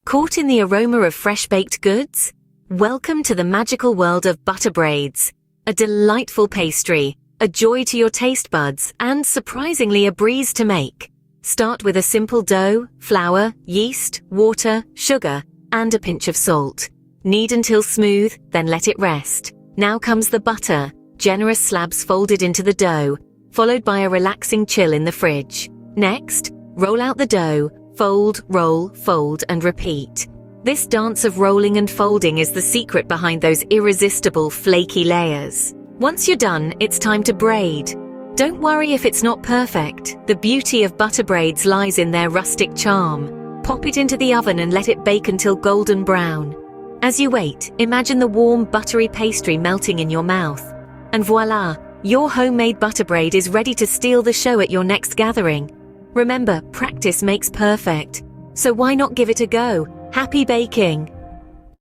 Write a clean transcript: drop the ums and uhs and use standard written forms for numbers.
Caught in the aroma of fresh baked goods? Welcome to the magical world of butter braids, a delightful pastry, a joy to your taste buds, and surprisingly a breeze to make. Start with a simple dough, flour, yeast, water, sugar, and a pinch of salt. Knead until smooth, then let it rest. Now comes the butter, generous slabs folded into the dough, followed by a relaxing chill in the fridge. Next, roll out the dough, fold, roll, fold, and repeat. This dance of rolling and folding is the secret behind those irresistible, flaky layers. Once you're done, it's time to braid. Don't worry if it's not perfect. The beauty of butter braids lies in their rustic charm. Pop it into the oven and let it bake until golden brown. As you wait, imagine the warm, buttery pastry melting in your mouth. And voila, your homemade butter braid is ready to steal the show at your next gathering. Remember, practice makes perfect. So why not give it a go? Happy baking!